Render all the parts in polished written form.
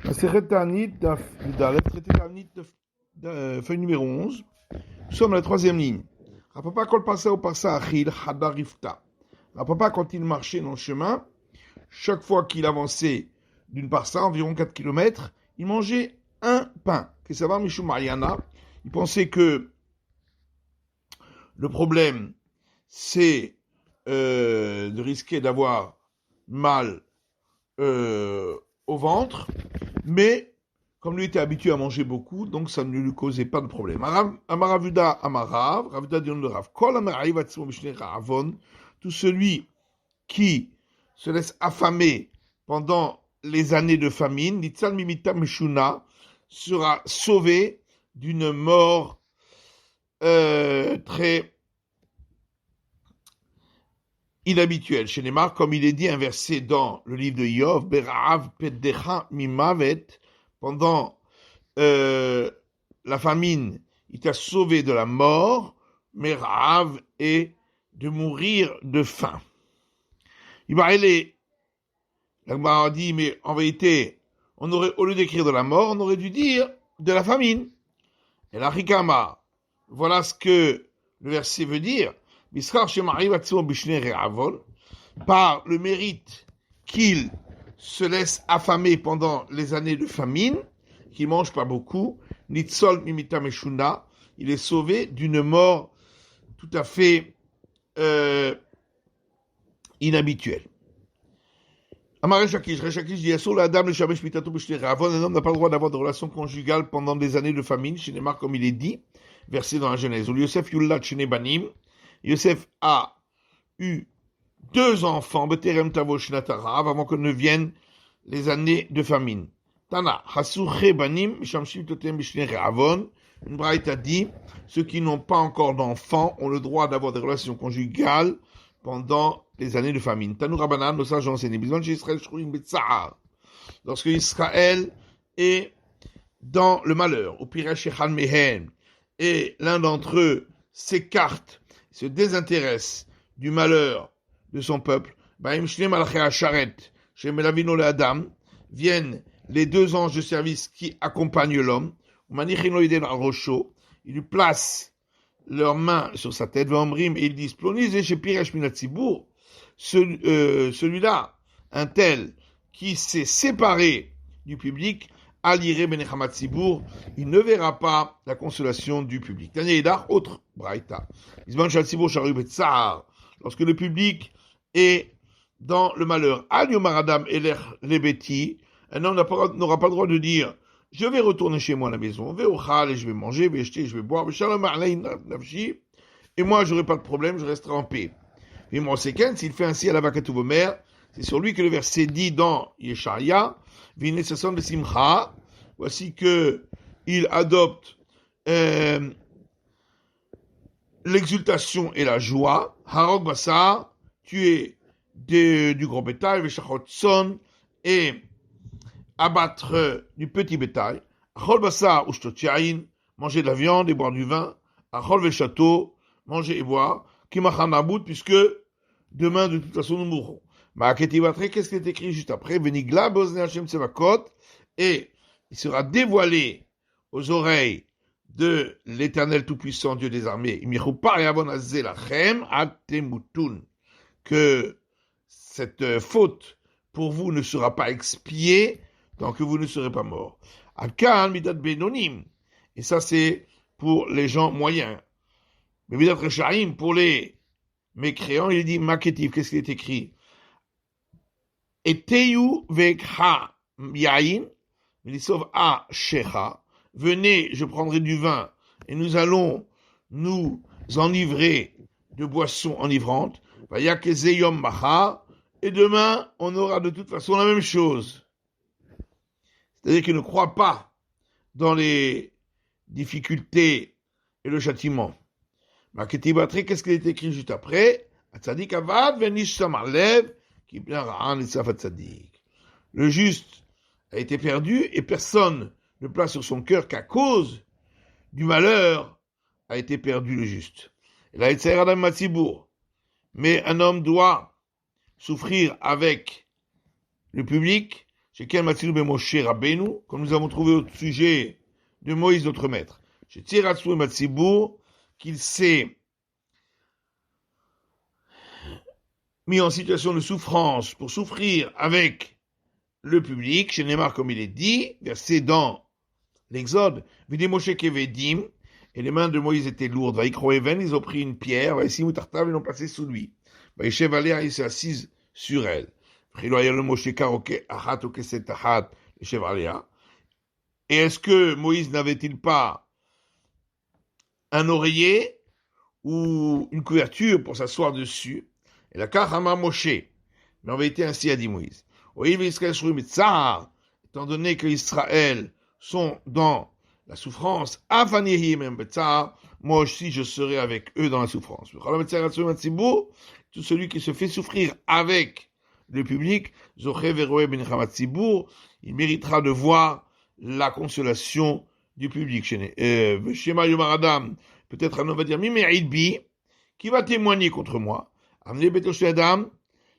Masechet Ta'anit, Daf Yudalef, traité Ta'anit, feuille numéro 11. Nous sommes à la troisième ligne. Rapapa kol passa au passa achil hadarifta. Rapapa, quand il marchait dans le chemin, chaque fois qu'il avançait d'une parsa, environ 4 km, il mangeait un pain. Kesavar Mishum Mariana. Il pensait que le problème, c'est de risquer d'avoir mal au ventre, mais comme lui était habitué à manger beaucoup, donc ça ne lui causait pas de problème. Amaravuda Amarav, Ravuda dit le Rav, Kol Amarav Atzmo Mishne Ravon, tout celui qui se laisse affamer pendant les années de famine, Nitzal Mimita Meshuna, sera sauvé d'une mort très inhabituelle. Chez Neymar, comme il est dit inversé dans le livre de Yov, Berav Peddecha Mimavet, pendant la famine, il t'a sauvé de la mort, mais Rav est de mourir de faim. Il va aller, la Gemara dit, mais en vérité, on aurait, au lieu d'écrire de la mort, on aurait dû dire de la famine. Et la Rikama, voilà ce que le verset veut dire. Par le mérite qu'il se laisse affamer pendant les années de famine, qu'il mange pas beaucoup, Nitzol Mimita Meshuna, il est sauvé d'une mort tout à fait inhabituelle. Amare Shakish dit la dame le shamesh mitato b'shnei ravon, un homme n'a pas le droit d'avoir de relations conjugales pendant des années de famine, chez Neymar comme il est dit, versé dans la Genèse. Yosef Yullat Shene Banim, Yosef a eu 2 enfants, Beterem Tavo Shnatarav, avant que ne viennent les années de famine. Tana, Hasuche Banim, Shamshim Totem B'shnei Ravon, une braïta dit, ceux qui n'ont pas encore d'enfants ont le droit d'avoir des relations conjugales pendant les années de famine. Tanou Rabbanan, nos sages ont enseigné, lorsque Israël est dans le malheur, au pire Shechan Mehen, et l'un d'entre eux s'écarte, se désintéresse du malheur de son peuple, viennent les 2 anges de service qui accompagnent l'homme, ils lui placent leurs mains sur sa tête, et ils disent, celui-là, un tel qui s'est séparé du public, il ne verra pas la consolation du public. Autre braïta. Lorsque le public est dans le malheur, un homme n'aura pas le droit de dire je vais retourner chez moi à la maison, je vais manger, je vais boire, et moi j'aurai pas de problème, je resterai en paix. Mais mon séquence, s'il fait ainsi à la vakatouvomer, c'est sur lui que le verset dit dans Yeshaya, voici que il adopte l'exultation et la joie. Harok Bassar, tuer du gros bétail, Veshachot Son, et abattre du petit bétail. Achol Bassar Ushtotiain, manger de la viande et boire du vin. Achol Veshato, manger et boire. Kimachan Nabout, puisque demain de toute façon nous mourrons. Ma'aketivatri, qu'est-ce qui est écrit juste après? Venigla Bozne Hashem Tsevakot, et il sera dévoilé aux oreilles de l'Éternel Tout-Puissant, Dieu des armées, que cette faute pour vous ne sera pas expiée tant que vous ne serez pas morts. Et ça c'est pour les gens moyens. Mais pour les mécréants, il dit Maketiv, qu'est-ce qui est écrit? Et Teyu vekha yain, il sauve a shecha, venez, je prendrai du vin, et nous allons nous enivrer de boissons enivrantes, et demain, on aura de toute façon la même chose. C'est-à-dire qu'il ne croit pas dans les difficultés et le châtiment. Qu'est-ce qui est écrit juste après? Le juste a été perdu et personne ne place sur son cœur qu'à cause du malheur a été perdu le juste. Mais un homme doit souffrir avec le public, chez quel Matzilou ben Moshe Rabbeinu, comme nous avons trouvé au sujet de Moïse, notre maître. Chez Tiratsou et Matsibour, qu'il s'est mis en situation de souffrance pour souffrir avec le public, chez Neymar, comme il est dit, versé dans l'Exode, Vidé Moshe Kevedim, et les mains de Moïse étaient lourdes. Vaikroeven, ils ont pris une pierre, Vaïsimou Tartav, ils l'ont placée sous lui. Vaïchev Aléa, il s'est assise sur elle. Chiloya le Moshe Karoke, Ahat, Okeset, Ahat, Vaïchev Aléa. Et est-ce que Moïse n'avait-il pas un oreiller ou une couverture pour s'asseoir dessus? Et la Kahama Moshe, mais en vérité ainsi a dit Moïse. Étant donné que Israël sont dans la souffrance, moi aussi je serai avec eux dans la souffrance. Tout celui qui se fait souffrir avec le public, il méritera de voir la consolation du public. Peut-être un homme va dire, qui va témoigner contre moi? Amenez Betoshé Adam,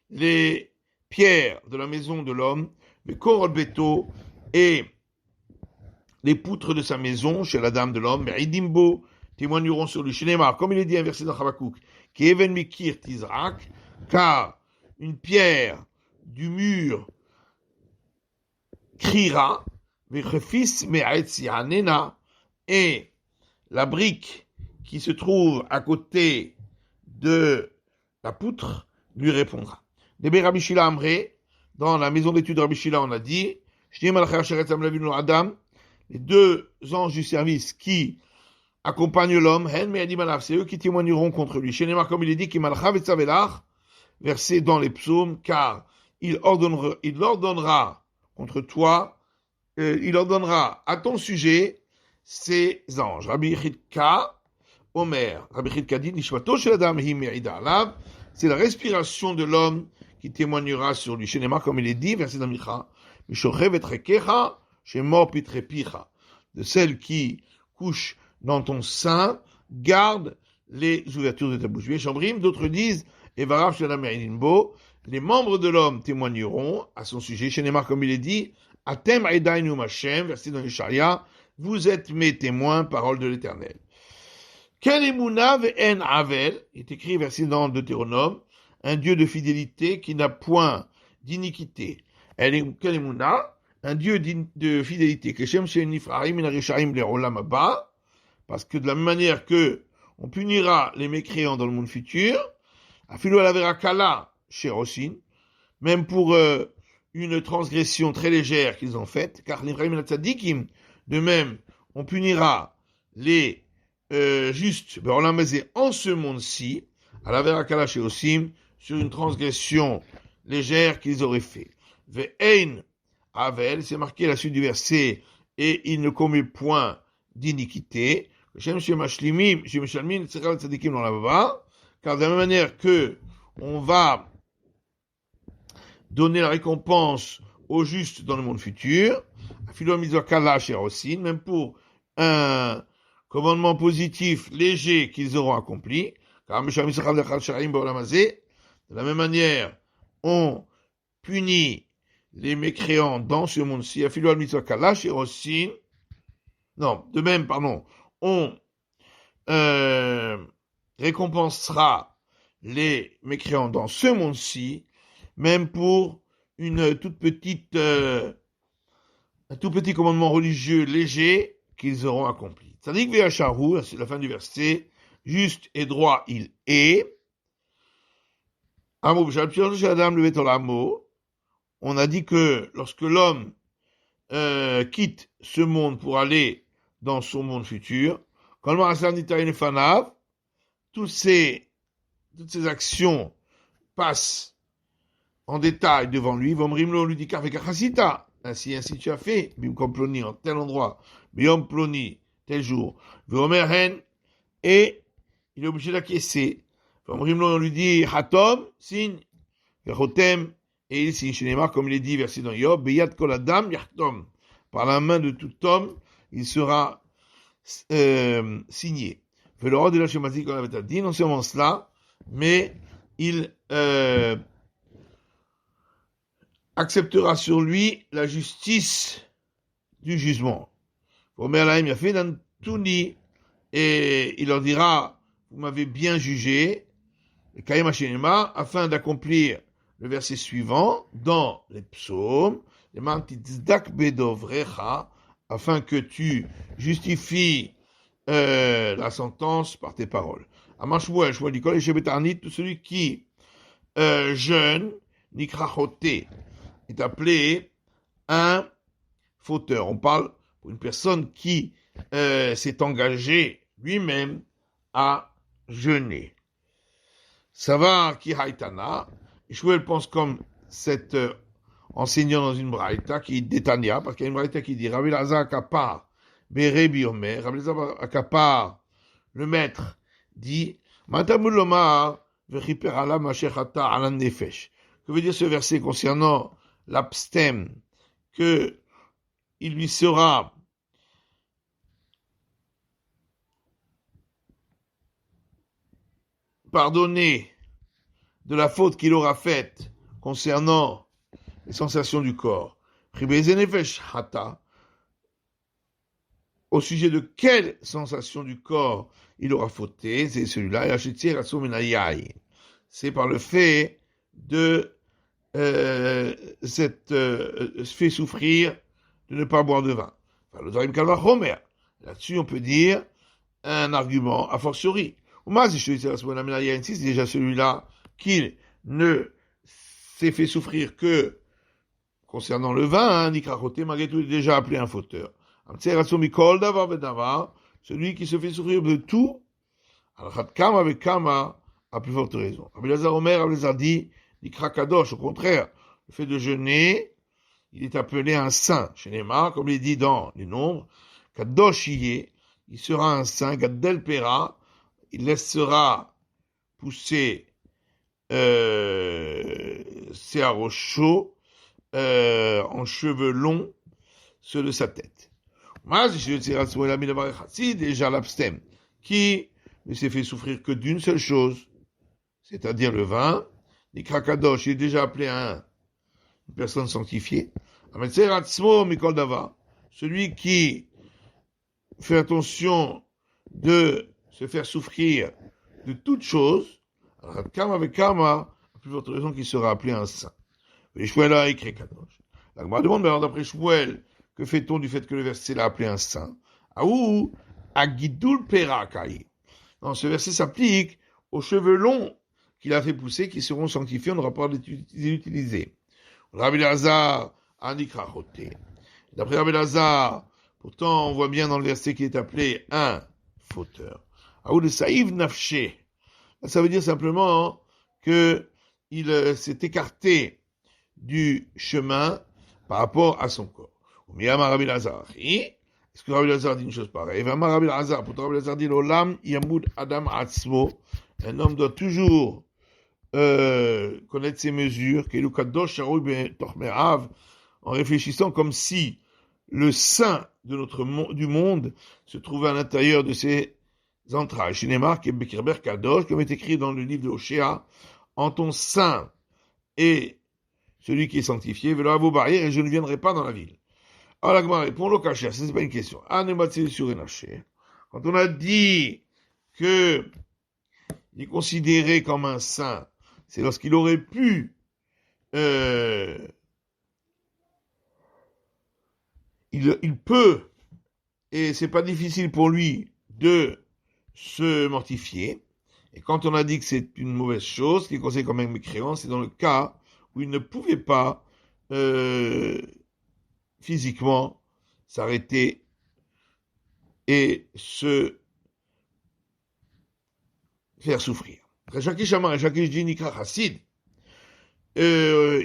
les pierres de la maison de l'homme, les korot beto et les poutres de sa maison chez la dame de l'homme, mais Idimbo témoigneront sur lui. Shénémar, comme il est dit inversé dans Habakkuk, qui even mikir tizrak, car une pierre du mur criera, vechefis me'etzianena, et la brique qui se trouve à côté de la poutre lui répondra. Debe Rabbi Shila Amré, dans la maison d'études de Rabbi Shila, on a dit, Adam, les deux anges du service qui accompagnent l'homme, c'est eux qui témoigneront contre lui. Chez Neymar, comme il est dit, versé dans les psaumes, car il ordonnera contre toi, il ordonnera à ton sujet ces anges. Rabbi Chidka, Omer, Rabbi Chidka dit, Nishmato shel Adam hi me'ida alav, c'est la respiration de l'homme qui témoignera sur lui. Chez Neymar, comme il est dit, verset dans Micha, Mishochev et Trekecha, chez mort pitrepicha, de celle qui couche dans ton sein, garde les ouvertures de ta bouche. Chambrim, d'autres disent, Evarav Shalom Bo, les membres de l'homme témoigneront à son sujet. Chez Neymar, comme il est dit, Atem Aidainu Machem, verset dans Isharia, vous êtes mes témoins, parole de l'Éternel. Ken Emuna ve'en Avel, est écrit verset dans Deutéronome, un Dieu de fidélité qui n'a point d'iniquité. Ken Emuna, un Dieu de fidélité, parce que de la même manière que on punira les mécréants dans le monde futur, même pour une transgression très légère qu'ils ont faite, car de même, on punira les justes en ce monde-ci, à la verakala chez Osim, sur une transgression légère qu'ils auraient fait. Ve'ein Avel, c'est marqué à la suite du verset, et il ne commet point d'iniquité. Car de la même manière que on va donner la récompense aux justes dans le monde futur, même pour un commandement positif léger qu'ils auront accompli, car de la même manière, on punit les mécréants dans ce monde-ci, de même, on récompensera les mécréants dans ce monde-ci, même pour une toute petite, un tout petit commandement religieux léger qu'ils auront accompli. Tzadik ve'yasharu, c'est la fin du verset, juste et droit il est. On a dit que lorsque l'homme quitte ce monde pour aller dans son monde futur, toutes ces actions passent en détail devant lui. Vomrimlo lui dit ainsi tu as fait, bimkom ploni en tel endroit, biom ploni tel jour. Vomerhen, et il est obligé d'acquiescer. Vomrimlo on lui dit hatom, signe, vechotem, et il signe chez comme il est dit verset dans Yob, beyat kol adam yachtom, par la main de tout homme, il sera signé. Non seulement cela, mais il acceptera sur lui la justice du jugement. Et il leur dira, vous m'avez bien jugé, afin d'accomplir le verset suivant dans les psaumes, afin que tu justifies la sentence par tes paroles. Shmuel dit, tout celui qui jeûne, nikrachoté, est appelé un fauteur. On parle pour une personne qui s'est engagé lui-même à jeûner. Savar ki haïtana, Shmuel pense comme cet enseignant dans une braïta qui est d'Etania, parce qu'il y a une braïta qui dit Rabbi Elazar Akapar, Berebi Omer, Rabbi Elazar Akapar, le maître, dit Matamul Lomar, Vechiper Ala Mashechata Ala Nefesh. Que veut dire ce verset concernant l'abstème, que il lui sera pardonné de la faute qu'il aura faite concernant les sensations du corps. Au sujet de quelle sensation du corps il aura fauté, c'est celui-là. C'est par le fait de fait souffrir de ne pas boire de vin. Là-dessus, on peut dire un argument a fortiori. C'est déjà celui-là qu'il ne s'est fait souffrir que concernant le vin, Nikrachoté, malgré tout, est déjà appelé un fauteur. Celui qui se fait souffrir de tout, Kama avec Kama, à plus forte raison. Rabbi Elazar Omer, Rabbi Elazar dit, Nikra Kadosh, au contraire, le fait de jeûner, il est appelé un saint. Chez Neymar, comme il est dit dans les nombres, Kadosh y il sera un saint, Gaddel Pera, il laissera pousser ses haros chauds en cheveux longs ceux de sa tête. Si déjà l'abstème qui ne s'est fait souffrir que d'une seule chose, c'est-à-dire le vin, les krakadosh, il est déjà appelé une personne sanctifiée. Celui qui fait attention de se faire souffrir de toute chose, Kama avec Kama, à plus forte raison qu'il sera appelé un saint. Et Shmuel a écrit Kadosh. La Gemara demande, mais alors d'après Shmuel, que fait-on du fait que le verset l'a appelé un saint? Aou, Agidul Perakai. Non, ce verset s'applique aux cheveux longs qu'il a fait pousser, qui seront sanctifiés, on n'aura pas les utiliser. Rabbi Elazar a nikrachoté. D'après Rabbi Elazar, pourtant, on voit bien dans le verset qu'il est appelé un fauteur. Aou de Saïv Nafché. Ça veut dire simplement que il s'est écarté du chemin par rapport à son corps. Rabbi Elazar. Est-ce que Rabbi Elazar dit une chose pareille? Rabbi Elazar, pourtant Rabbi Elazar dit l'olam yamud adam atzmo. Un homme doit toujours connaître ses mesures, en réfléchissant comme si le sein de du monde se trouvait à l'intérieur de ses entrailles. Chez Neymar, Kadosh, comme est écrit dans le livre de Oshéa, en ton sein et celui qui est sanctifié, et je ne viendrai pas dans la ville. Alors la Gemara répond, ça c'est pas une question. Quand on a dit que il est considéré comme un saint, c'est lorsqu'il aurait pu il peut, et c'est pas difficile pour lui de se mortifier. Et quand on a dit que c'est une mauvaise chose, qui est considéré comme un mécréant, c'est dans le cas où il ne pouvait pas physiquement s'arrêter et se faire souffrir. Il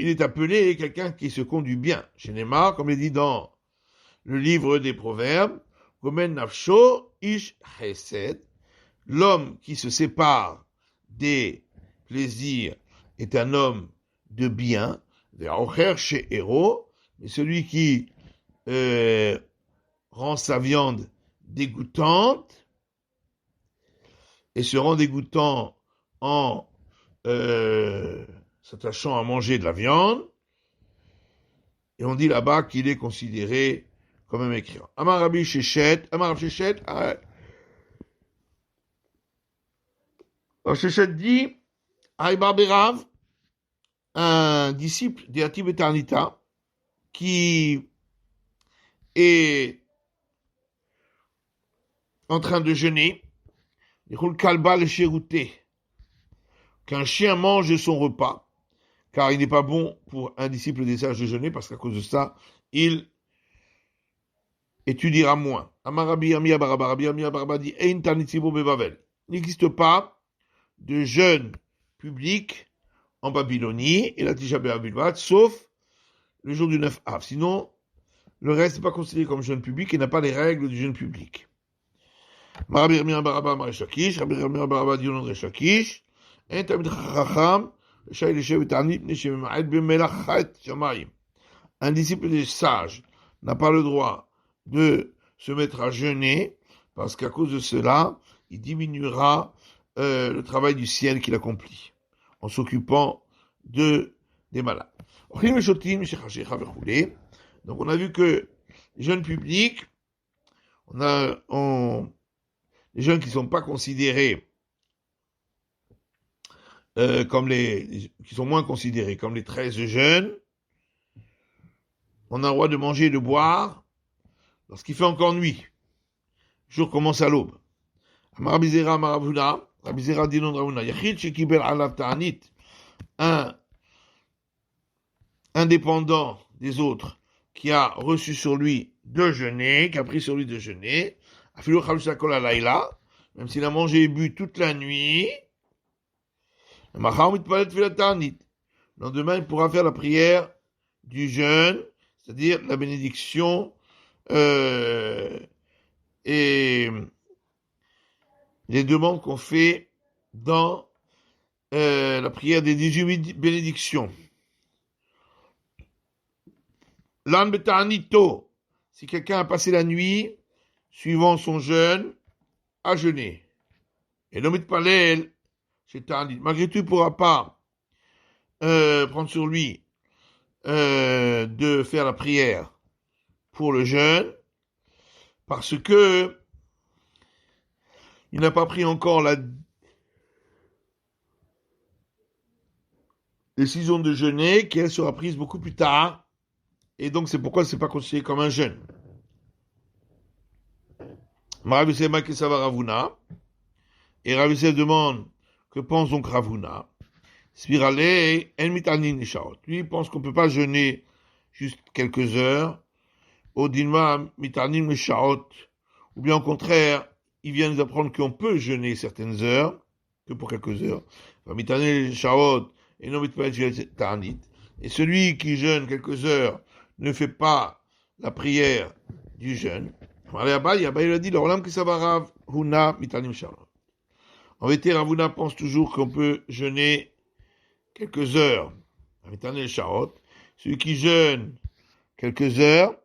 est appelé quelqu'un qui se conduit bien. Chez Neymar, comme il dit dans le livre des Proverbes, Gomen Nafsho Ish Chesed, l'homme qui se sépare des plaisirs est un homme de bien, chez Héros, mais celui qui rend sa viande dégoûtante et se rend dégoûtant en s'attachant à manger de la viande, Et on dit là-bas qu'il est considéré comme un mécréant. Amar Rabbi Shechet, Amar Rabbi Shechet, Shechet dit, Aïbar Berav, un disciple d'Yatib Eternita, qui est en train de jeûner, qu'un chien mange son repas, car il n'est pas bon pour un disciple des sages de jeûner, parce qu'à cause de ça, il étudiera moins. Amarabi Amia Baraba dit Ein Tanitzibo Bebavel. Il n'existe pas de jeûne public en Babylonie, et la Tisha B'Av, sauf le jour du 9 Av. Sinon, le reste n'est pas considéré comme jeûne public et n'a pas les règles du jeûne public. Rabbi Yirmiyah Baraba Marishakish, Rabbi Yirmiyah Baraba Dion Reshakish, Ein Tamid Chacham, Shai Leshev Tanit, Neshem Ma'ed Bemelachat Shamayim. Un disciple des sages n'a pas le droit de se mettre à jeûner, parce qu'à cause de cela, il diminuera le travail du ciel qu'il accomplit, en s'occupant des malades. Donc on a vu que les jeûnes publics, les jeûnes qui ne sont pas considérés qui sont moins considérés comme les 13 jeûnes, on a le droit de manger et de boire lorsqu'il fait encore nuit. Le jour commence à l'aube. Amarabizera Maravuna, Rabizera Dinon Ravuna, Yachid Shekibel Alav Ta'anit, un indépendant des autres qui a reçu sur lui de jeûner, qui a pris sur lui de jeûner, Afilu Chalshakol Alayla, même s'il a mangé et bu toute la nuit, le lendemain, il pourra faire la prière du jeûne, c'est-à-dire la bénédiction et les demandes qu'on fait dans la prière des 18 bénédictions. L'an betanito, si quelqu'un a passé la nuit suivant son jeûne, à jeûner. Et l'homme de palel, malgré tout, il ne pourra pas prendre sur lui de faire la prière pour le jeûne, parce que il n'a pas pris encore la décision de jeûner, qui elle sera prise beaucoup plus tard, et donc c'est pourquoi ce n'est pas considéré comme un jeûne. Rav Yosef Makesava Ravuna, et Rav Yosef demande que pense donc Ravuna. Spirale en mitanin nishaot. Lui il pense qu'on ne peut pas jeûner juste quelques heures. Odinma mitanin nishaot. Ou bien au contraire, il vient nous apprendre qu'on peut jeûner certaines heures, que pour quelques heures. Mitanin nishaot et non mitpanet ta'anit. Et celui qui jeûne quelques heures ne fait pas la prière du jeûne. Abaye il a dit, l'olam kisavarav huna mitanim shalom. En vérité, Ravuna pense toujours qu'on peut jeûner quelques heures. Celui qui jeûne quelques heures,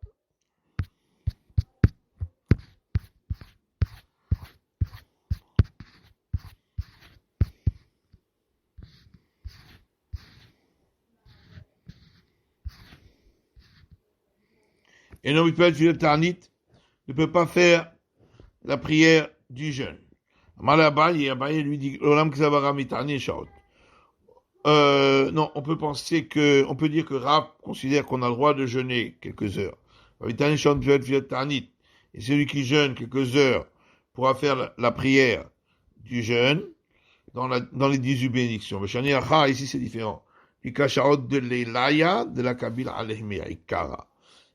et non, il peut être tarnit, ne peut pas faire la prière du jeûne. Abaye lui dit, l'olam kisavarav mitani shaot. Non, on peut dire que Rav considère qu'on a le droit de jeûner quelques heures. Et celui qui jeûne quelques heures pourra faire la prière du jeûne dans les 18 bénédictions. Mais ici c'est différent. Du kasharot de l'Elaya, de la Kabila Alehmi Aikara.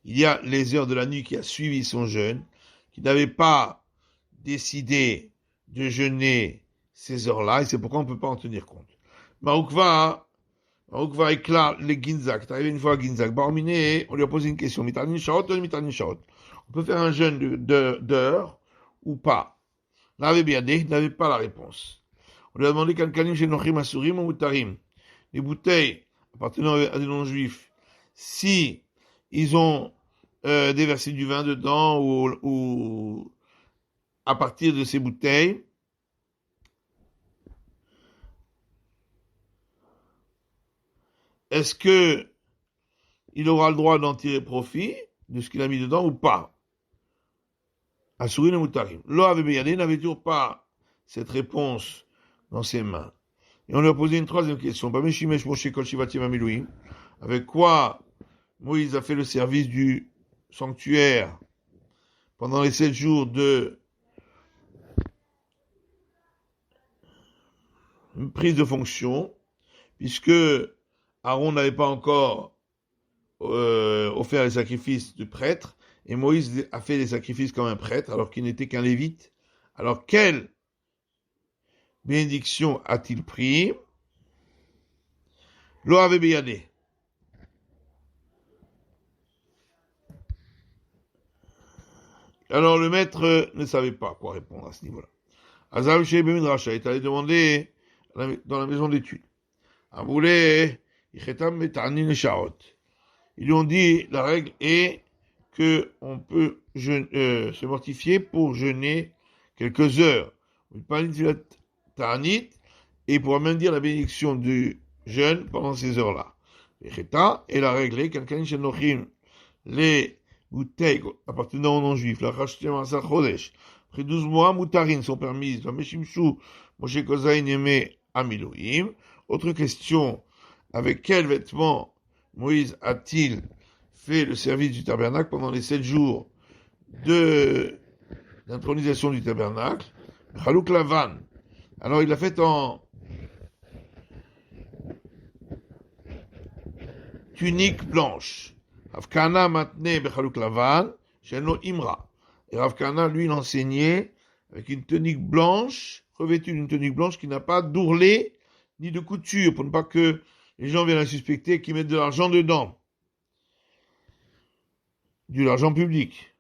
Il y a les heures de la nuit qui a suivi son jeûne, qui n'avait pas décidé de jeûner ces heures-là, et c'est pourquoi on ne peut pas en tenir compte. Maroukva est là, les Ginzak. T'es arrivé une fois à Ginzak. Barminé, on lui a posé une question. Mitanin Shaot ou Mitanin Shaot? On peut faire un jeûne d'heure ou pas? L'avait bien dit, il n'avait pas la réponse. On lui a demandé Kankanim chez Nochim Asurim ou Mutarim. Les bouteilles appartenant à des non-juifs, si ils ont déversé du vin dedans ou à partir de ces bouteilles, est-ce que il aura le droit d'en tirer profit de ce qu'il a mis dedans ou pas. Asurin et Mutarim. Lo Ave Beyadeh n'avait toujours pas cette réponse dans ses mains. Et on lui a posé une troisième question. Avec quoi Moïse a fait le service du sanctuaire pendant les 7 jours de prise de fonction, puisque Aaron n'avait pas encore offert les sacrifices du prêtre, et Moïse a fait les sacrifices comme un prêtre, alors qu'il n'était qu'un lévite. Alors, quelle bénédiction a-t-il pris? Lo Ave Beyadeh. Alors, le maître ne savait pas quoi répondre à ce niveau-là. Azav Shei Bemidrasha est allé demander dans la maison d'études. Ils lui ont dit, la règle est que on peut se mortifier pour jeûner quelques heures. Et pour même dire la bénédiction du jeûne pendant ces heures-là. Et la règle est quelqu'un qui les bouteilles appartenant aux non-juifs, la rachetem à Chodesh, après 12 mois, moutarines sont permises, la meshimshu, Moshe Kozaïn Yeme Amiloïm. Autre question, avec quel vêtement Moïse a-t-il fait le service du tabernacle pendant les 7 jours de l'intronisation du tabernacle? Chalouk Lavan. Alors il l'a fait en tunique blanche. Rav Kahana matne bechalouk lavan, sheno imra. Et Rav Kahana, lui, l'enseignait avec une tunique blanche, revêtue d'une tunique blanche qui n'a pas d'ourlet ni de couture, pour ne pas que les gens viennent à suspecter qu'ils mettent de l'argent dedans. De l'argent public.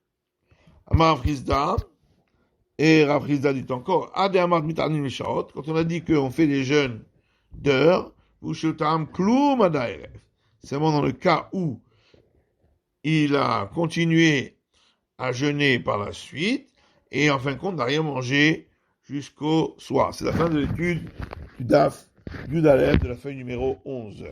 Amar Rav Chizda, et Rav Chizda dit encore, Ade Amar Mitarnim Leshaot, quand on a dit qu'on fait des jeûnes d'heures, Ushotam Klum Adaerev. Seulement dans le cas où il a continué à jeûner par la suite et en fin de compte n'a rien mangé jusqu'au soir. C'est la fin de l'étude du DAF, du Dalef, de la feuille numéro 11.